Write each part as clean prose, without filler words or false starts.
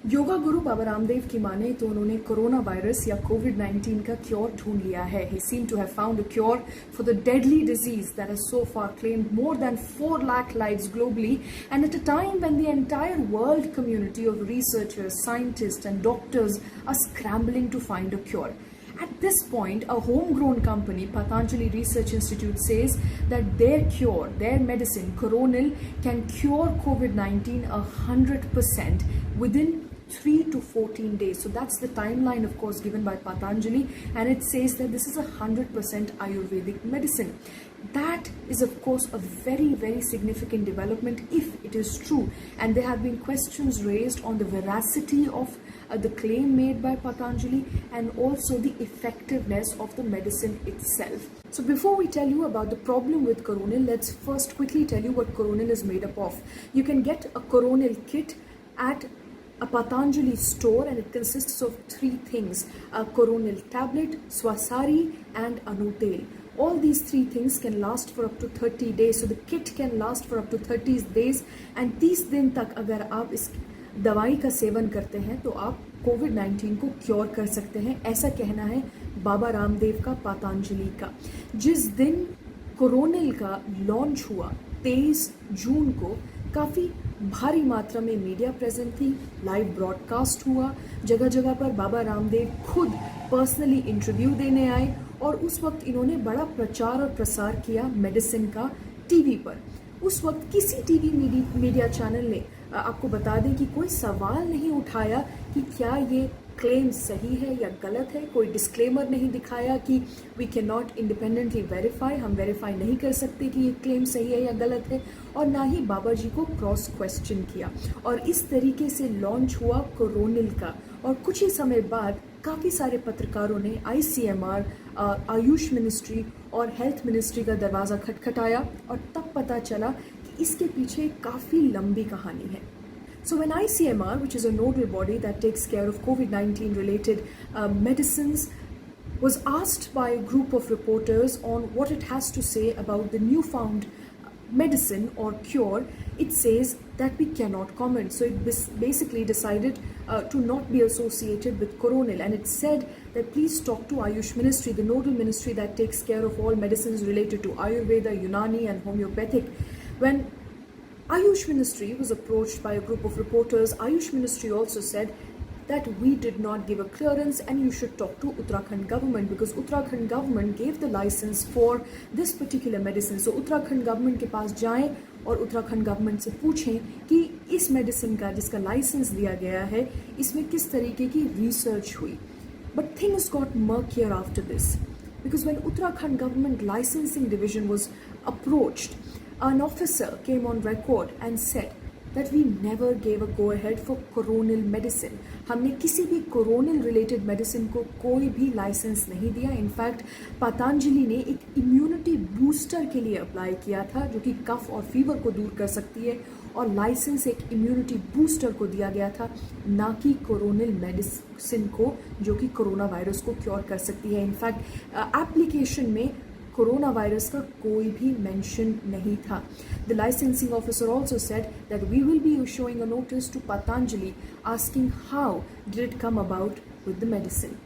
योगा गुरु बाबा रामदेव की माने तो उन्होंने कोरोना वायरस या कोविड-19 का क्योर ढूंढ लिया है. He seemed to have found a cure for the deadly disease that has so far claimed more than 4 lakh lives globally, and at a time when the entire world community of researchers, scientists and doctors are scrambling to find a cure. At this point, a homegrown company, Patanjali Research Institute, says that their cure, their medicine, Coronil, can cure COVID-19 100% within 3 to 14 days. So that's the timeline, of course, given by Patanjali, and it says that this is 100% Ayurvedic medicine. That is, of course, a very, very significant development if it is true. And there have been questions raised on the veracity of the claim made by Patanjali and also the effectiveness of the medicine itself. So before we tell you about the problem with Coronil, let's first quickly tell you what Coronil is made up of. You can get a Coronil kit at a Patanjali store, and it consists of 3 things: a Coronil tablet, Swasari and Anutel. All these 3 things can last for up to 30 days. So the kit can last for up to 30 days, and 30 दिन तक अगर आप इस दवाई का seven करते हैं तो आप कोविड-19 को क्योर कर सकते हैं. ऐसा कहना है बाबा रामदेव का, पतंजलि का. जिस दिन कोरोनिल का लॉन्च हुआ 23 जून को, काफ़ी भारी मात्रा में मीडिया प्रेजेंट थी, लाइव ब्रॉडकास्ट हुआ, जगह जगह पर बाबा रामदेव खुद पर्सनली इंटरव्यू देने आए और उस वक्त इन्होंने बड़ा प्रचार और प्रसार किया मेडिसिन का टीवी पर. उस वक्त किसी टीवी मीडिया चैनल ने, आपको बता दें कि कोई सवाल नहीं उठाया कि क्या ये क्लेम सही है या गलत है. कोई डिस्क्लेमर नहीं दिखाया कि we can not independently verify, हम वेरीफाई नहीं कर सकते कि ये क्लेम सही है या गलत है, और ना ही बाबा जी को क्रॉस क्वेश्चन किया. और इस तरीके से लॉन्च हुआ कोरोनिल का. और कुछ ही समय बाद काफ़ी सारे पत्रकारों ने ICMR, आयुष मिनिस्ट्री और हेल्थ मिनिस्ट्री का दरवाज़ा खटखटाया, और तब पता चला कि इसके पीछे काफ़ी लंबी कहानी है. So when ICMR, which is a nodal body that takes care of COVID-19 related medicines, was asked by a group of reporters on what it has to say about the newfound medicine or cure, it says that we cannot comment. So it basically decided to not be associated with Coronil, and it said that please talk to Ayush Ministry, the nodal ministry that takes care of all medicines related to Ayurveda, Unani and homeopathic. When Ayush Ministry was approached by a group of reporters, Ayush Ministry also said that we did not give a clearance and you should talk to Uttarakhand government, because Uttarakhand government gave the license for this particular medicine. So Uttarakhand government के पास जाएं और Uttarakhand government से पूछें कि इस medicine का, जिसका licence दिया गया है, इसमें किस तरीके की रिसर्च हुई. But things got murkier after this, because when Uttarakhand government licensing division was approached, an officer came on record and said that we never gave a go-ahead for Coronil medicine. हमने किसी भी Coronil related medicine को कोई भी licence नहीं दिया. In fact Patanjali ने एक इम्यूनिटी बूस्टर के लिए अप्लाई किया था, जो कि कफ और फीवर को दूर कर सकती है, और लाइसेंस एक इम्यूनिटी बूस्टर को दिया गया था, ना कि Coronil मेडिसिन को, जो कि कोरोना वायरस को क्योर कर सकती है. इनफैक्ट एप्लीकेशन में कोरोना वायरस का कोई भी मेंशन नहीं था. The licensing officer also said that we will be issuing a notice to Patanjali asking how did it come about with the medicine.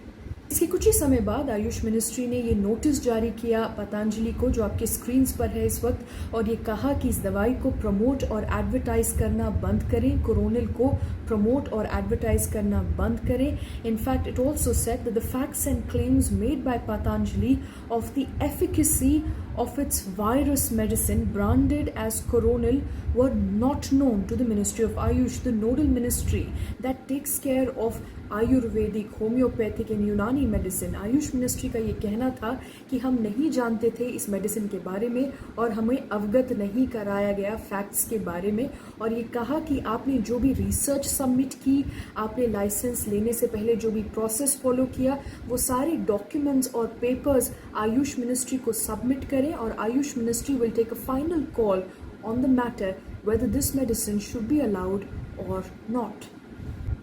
इसके कुछ ही समय बाद आयुष मिनिस्ट्री ने ये नोटिस जारी किया पतंजलि को, जो आपके स्क्रीन्स पर है इस वक्त, और ये कहा कि इस दवाई को प्रमोट और एडवर्टाइज करना बंद करें, कोरोनिल को प्रमोट और एडवर्टाइज करना बंद करें. In fact it also said that the facts and claims made by Patanjali of the efficacy of its virus medicine branded as Coronil were not known to the Ministry of Ayush, the nodal ministry that takes care of Ayurvedic, homeopathic and यूनानी medicine. Ayush ministry का ये कहना था कि हम नहीं जानते थे इस मेडिसिन के बारे में और हमें अवगत नहीं कराया गया फैक्ट्स के बारे में. और ये कहा कि आपने जो भी रिसर्च सबमिट की, आपने लाइसेंस लेने से पहले जो भी प्रोसेस फॉलो किया, वो सारे डॉक्यूमेंट्स और पेपर्स आयुष मिनिस्ट्री को सबमिट करें, और Ayush ministry will take a final call on the matter whether this medicine should be allowed or not.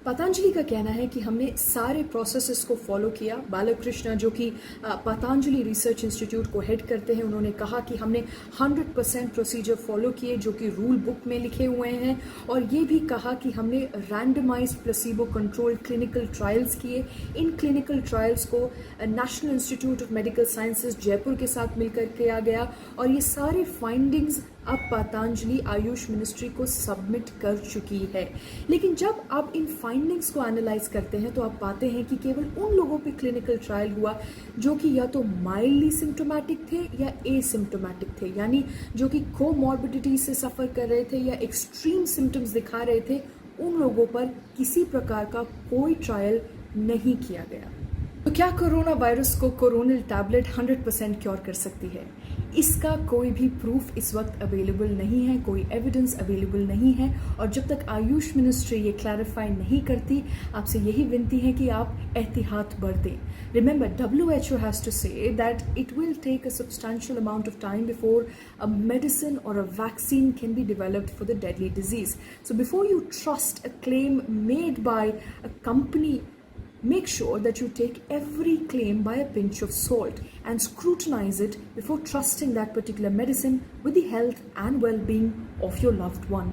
Patanjali का कहना है कि हमने सारे प्रोसेसेस को फॉलो किया। बालकृष्ण जो कि पतंजलि रिसर्च इंस्टीट्यूट को हेड करते हैं, उन्होंने कहा कि हमने 100% प्रोसीजर फॉलो किए जो कि रूल बुक में लिखे हुए हैं, और ये भी कहा कि हमने randomised placebo controlled clinical trials किए। इन क्लिनिकल ट्रायल्स को national institute of medical sciences Jaipur के साथ मिलकर किया गया, और ये सारे फाइंडिंग्स अब पतंजलि आयुष मिनिस्ट्री को सबमिट कर चुकी है। लेकिन जब आप इन फाइंडिंग्स को एनालाइज करते हैं तो आप पाते हैं कि केवल उन लोगों पे क्लिनिकल ट्रायल हुआ जो कि या तो माइल्डली सिम्टोमेटिक थे या एसिम्टोमेटिक थे, यानी जो कि कोमॉर्बिडिटी से सफ़र कर रहे थे या एक्सट्रीम सिम्टम्स दिखा रहे थे। उन लोगों पर किसी प्रकार का कोई ट्रायल नहीं किया गया। तो क्या कोरोना वायरस को कोरोनल टैबलेट 100% क्योर कर सकती है? इसका कोई भी प्रूफ इस वक्त अवेलेबल नहीं है, कोई एविडेंस अवेलेबल नहीं है, और जब तक आयुष मिनिस्ट्री ये क्लैरिफाई नहीं करती, आपसे यही विनती है कि आप एहतियात बरतें। Remember, WHO has to say that it will take a substantial amount of time before a medicine or a vaccine can be developed for the deadly disease. So before you trust a claim made by a company, make sure that you take every claim by a pinch of salt and scrutinize it before trusting that particular medicine with the health and well-being of your loved one.